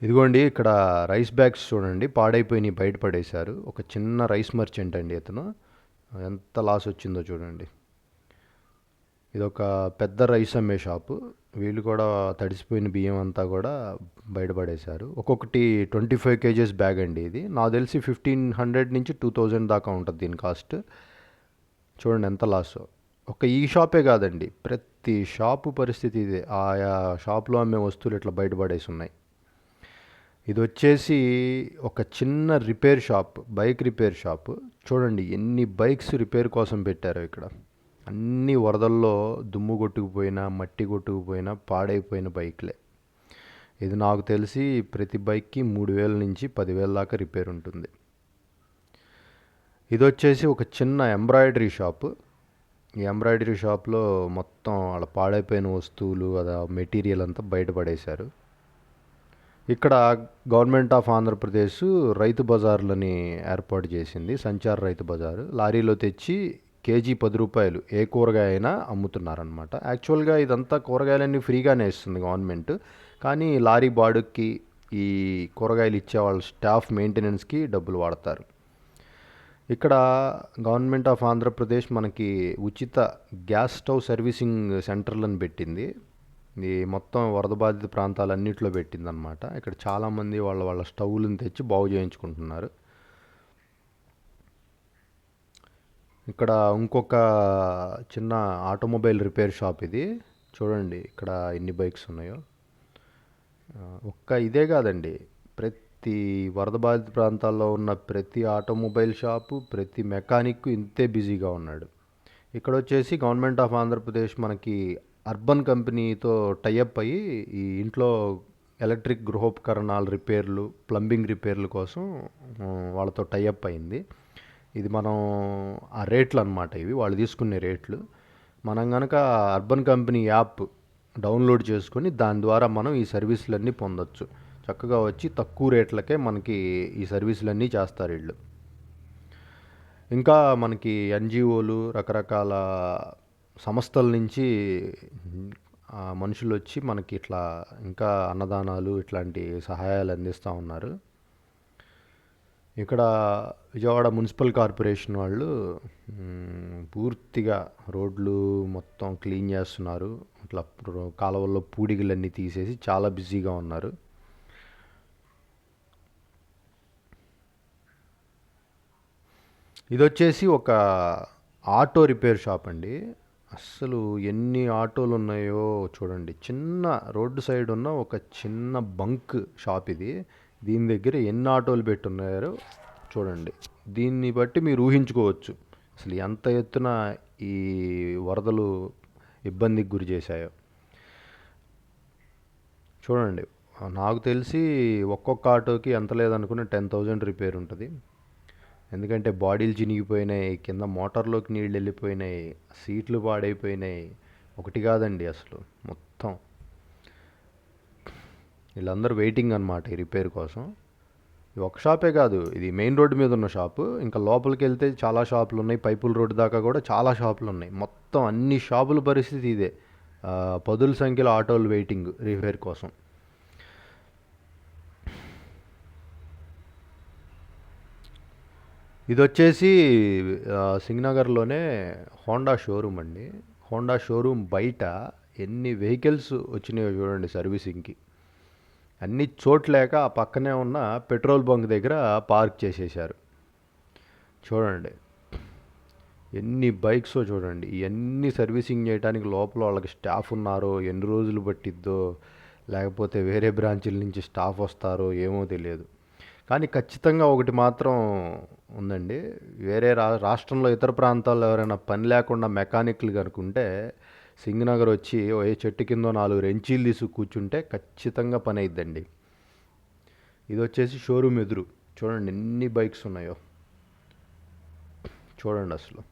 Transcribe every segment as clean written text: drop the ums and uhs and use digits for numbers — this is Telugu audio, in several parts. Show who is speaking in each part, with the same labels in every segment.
Speaker 1: ఇదిగోండి ఇక్కడ రైస్ బ్యాగ్స్ చూడండి పాడైపోయినాయి బయట పడేశారు. ఒక చిన్న రైస్ మర్చెంట్ అండి ఇతను. ఎంత లాస్ వచ్చిందో చూడండి. ఇదొక పెద్ద రైస్ అమ్మే షాపు. వీళ్ళు కూడా తడిసిపోయిన బియ్యం అంతా కూడా బయటపడేశారు. ఒక్కొక్కటి 25 కేజెస్ బ్యాగ్ అండి ఇది. నాకు తెలిసి 1500 నుంచి 2000 దాకా ఉంటుంది దీని కాస్ట్. చూడండి ఎంత లాస్. ఒక ఈ షాపే కాదండి, ప్రతి షాపు పరిస్థితి ఇదే. ఆయా షాపులో అమ్మే వస్తువులు ఇట్లా బయటపడేసి ఉన్నాయి. ఇది వచ్చేసి ఒక చిన్న repair shop, bike repair shop. చూడండి ఎన్ని బైక్స్ రిపేర్ కోసం పెట్టారో ఇక్కడ. అన్ని వరదల్లో దుమ్ము కొట్టుకుపోయినా, మట్టి కొట్టుకుపోయినా, పాడైపోయిన బైక్లే. ఇది నాకు తెలిసి ప్రతి బైక్కి 3000 నుంచి 10,000 దాకా రిపేర్ ఉంటుంది. ఇది వచ్చేసి ఒక చిన్న ఎంబ్రాయిడరీ షాపు. ఈ ఎంబ్రాయిడరీ షాప్లో మొత్తం వాళ్ళ పాడైపోయిన వస్తువులు, అది మెటీరియల్ అంతా బయటపడేశారు. ఇక్కడ గవర్నమెంట్ ఆఫ్ ఆంధ్రప్రదేశ్ రైతు బజార్లని ఏర్పాటు చేసింది. సంచార్ రైతు బజారు. లారీలో తెచ్చి కేజీ 10 రూపాయలు ఏ కూరగాయ అయినా అమ్ముతున్నారనమాట. యాక్చువల్గా ఇదంతా కూరగాయలన్నీ ఫ్రీగానే ఇస్తుంది గవర్నమెంట్. కానీ లారీ బాడుక్కి ఈ కూరగాయలు ఇచ్చే వాళ్ళ స్టాఫ్ మెయింటెనెన్స్కి డబ్బులు వాడతారు. ఇక్కడ గవర్నమెంట్ ఆఫ్ ఆంధ్రప్రదేశ్ మనకి ఉచిత గ్యాస్ స్టవ్ సర్వీసింగ్ సెంటర్లను పెట్టింది. ఇది మొత్తం వరద బాధిత ప్రాంతాలన్నింటిలో పెట్టిందనమాట. ఇక్కడ చాలామంది వాళ్ళ స్టవ్లను తెచ్చి బాగు చేయించుకుంటున్నారు. ఇక్కడ ఇంకొక చిన్న ఆటోమొబైల్ రిపేర్ షాప్ ఇది. చూడండి ఇక్కడ ఎన్ని బైక్స్ ఉన్నాయో. ఒక్క ఇదే కాదండి, ప్రతి వరద బాధిత ప్రాంతాల్లో ఉన్న ప్రతి ఆటోమొబైల్ షాపు, ప్రతి మెకానిక్ ఇంతే బిజీగా ఉన్నాడు. ఇక్కడ వచ్చేసి గవర్నమెంట్ ఆఫ్ ఆంధ్రప్రదేశ్ మనకి అర్బన్ కంపెనీతో టైఅప్ అయ్యి ఈ ఇంట్లో ఎలక్ట్రిక్ గృహోపకరణాల రిపేర్లు, ప్లంబింగ్ రిపేర్ల కోసం వాళ్ళతో టైఅప్ అయింది. ఇది మనం ఆ రేట్లు అనమాట, ఇవి వాళ్ళు తీసుకునే రేట్లు. మనం కనుక అర్బన్ కంపెనీ యాప్ డౌన్లోడ్ చేసుకొని దాని ద్వారా మనం ఈ సర్వీసులన్నీ పొందొచ్చు. చక్కగా వచ్చి తక్కువ రేట్లకే మనకి ఈ సర్వీసులన్నీ చేస్తారు వీళ్ళు. ఇంకా మనకి ఎన్జిఓలు, రకరకాల సంస్థల నుంచి మనుషులు వచ్చి మనకి ఇట్లా ఇంకా అన్నదానాలు, ఇట్లాంటి సహాయాలు అందిస్తూ ఉన్నారు. ఇక్కడ విజయవాడ మున్సిపల్ కార్పొరేషన్ వాళ్ళు పూర్తిగా రోడ్లు మొత్తం క్లీన్ చేస్తున్నారు. ఇట్లా కాలువల్లో పూడిగలన్నీ తీసేసి చాలా బిజీగా ఉన్నారు. ఇది వచ్చేసి ఒక ఆటో రిపేర్ షాప్ అండి. అస్సలు ఎన్ని ఆటోలు ఉన్నాయో చూడండి. చిన్న రోడ్డు సైడ్ ఉన్న ఒక చిన్న బంక్ షాప్ ఇది. దీని దగ్గర ఎన్ని ఆటోలు పెట్టున్నారో చూడండి. దీన్ని బట్టి మీరు ఊహించుకోవచ్చు అసలు ఎంత ఎత్తున ఈ వరదలు ఇబ్బందికి గురి చేశాయో. చూడండి, నాకు తెలిసి ఒక్కొక్క ఆటోకి ఎంత లేదనుకున్న 10,000 రిపేర్ ఉంటుంది. ఎందుకంటే బాడీలు చినిగిపోయినాయి, కింద మోటార్లోకి నీళ్ళు వెళ్ళిపోయినాయి, సీట్లు పాడైపోయినాయి. ఒకటి కాదండి అసలు మొత్తం. వీళ్ళందరూ వెయిటింగ్ అనమాట ఈ రిపేర్ కోసం. ఇది ఒక షాపే కాదు, ఇది మెయిన్ రోడ్డు మీద ఉన్న షాపు. ఇంకా లోపలికి వెళ్తే చాలా షాపులు ఉన్నాయి. పైపుల రోడ్డు దాకా కూడా చాలా షాపులు ఉన్నాయి. మొత్తం అన్ని షాపుల పరిస్థితి ఇదే. పదుల సంఖ్యలో ఆటోలు వెయిటింగ్ రిపేర్ కోసం. ఇది వచ్చేసి సింగనగర్లోనే హోండా షోరూమ్ అండి. హోండా షోరూమ్ బయట ఎన్ని వెహికల్స్ వచ్చినాయో చూడండి సర్వీసింగ్కి. అన్ని చోట్లేక ఆ పక్కనే ఉన్న పెట్రోల్ బంక్ దగ్గర పార్క్ చేసేసారు. చూడండి ఎన్ని బైక్స్ చూడండి. ఇవన్నీ సర్వీసింగ్ చేయడానికి లోపల వాళ్ళకి స్టాఫ్ ఉన్నారో, ఎన్ని రోజులు పట్టిద్దో, లేకపోతే వేరే బ్రాంచీల నుంచి స్టాఫ్ వస్తారో ఏమో తెలియదు. కానీ ఖచ్చితంగా ఒకటి మాత్రం ఉందండి, వేరే రాష్ట్రంలో ఇతర ప్రాంతాల్లో ఎవరైనా పని లేకుండా మెకానిక్లు కనుకుంటే సింగనగర్ వచ్చి ఏ చెట్టు కింద 4 రెంచీలు తీసి కూర్చుంటే ఖచ్చితంగా పని అయిద్దండి. ఇది వచ్చేసి షోరూమ్ ఎదురు. చూడండి ఎన్ని బైక్స్ ఉన్నాయో చూడండి. అసలు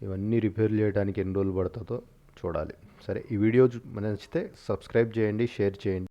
Speaker 1: ఇవన్నీ రిపేర్ చేయడానికి ఎన్ని రోజులు పడుతుందో చూడాలి. సరే, ఈ వీడియో నచ్చితే సబ్స్క్రైబ్ చేయండి, షేర్ చేయండి.